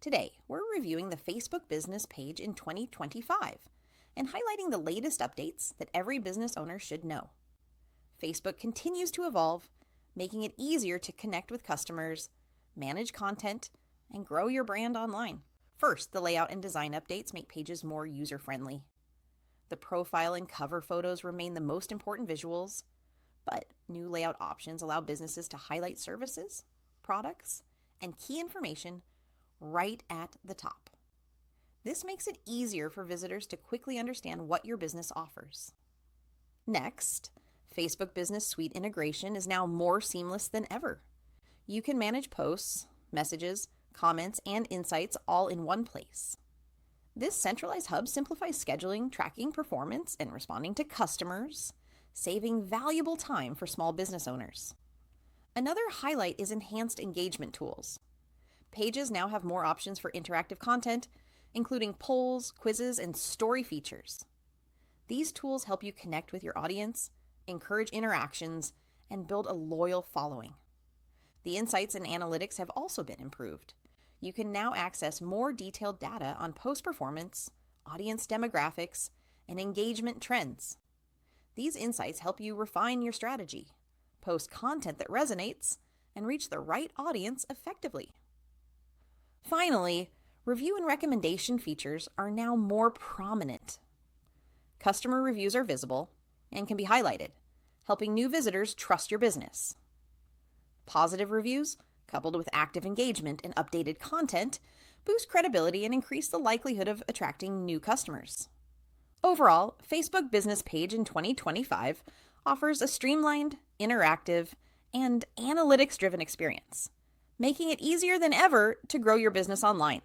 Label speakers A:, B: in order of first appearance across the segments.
A: Today, we're reviewing the Facebook business page in 2025 and highlighting the latest updates that every business owner should know. Facebook continues to evolve, making it easier to connect with customers, manage content, and grow your brand online. First, the layout and design updates make pages more user-friendly. The profile and cover photos remain the most important visuals, but new layout options allow businesses to highlight services, products, and key information right at the top. This makes it easier for visitors to quickly understand what your business offers. Next, Facebook Business Suite integration is now more seamless than ever. You can manage posts, messages, comments, and insights all in one place. This centralized hub simplifies scheduling, tracking performance, and responding to customers, saving valuable time for small business owners. Another highlight is enhanced engagement tools. Pages now have more options for interactive content, including polls, quizzes, and story features. These tools help you connect with your audience, encourage interactions, and build a loyal following. The insights and analytics have also been improved. You can now access more detailed data on post performance, audience demographics, and engagement trends. These insights help you refine your strategy, post content that resonates, and reach the right audience effectively. Finally, review and recommendation features are now more prominent. Customer reviews are visible and can be highlighted, helping new visitors trust your business. Positive reviews, coupled with active engagement and updated content, boost credibility and increase the likelihood of attracting new customers. Overall, Facebook Business Page in 2025 offers a streamlined, interactive, and analytics-driven experience, making it easier than ever to grow your business online.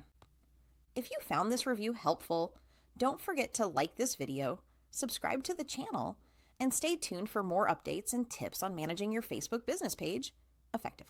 A: If you found this review helpful, don't forget to like this video, subscribe to the channel, and stay tuned for more updates and tips on managing your Facebook business page effectively.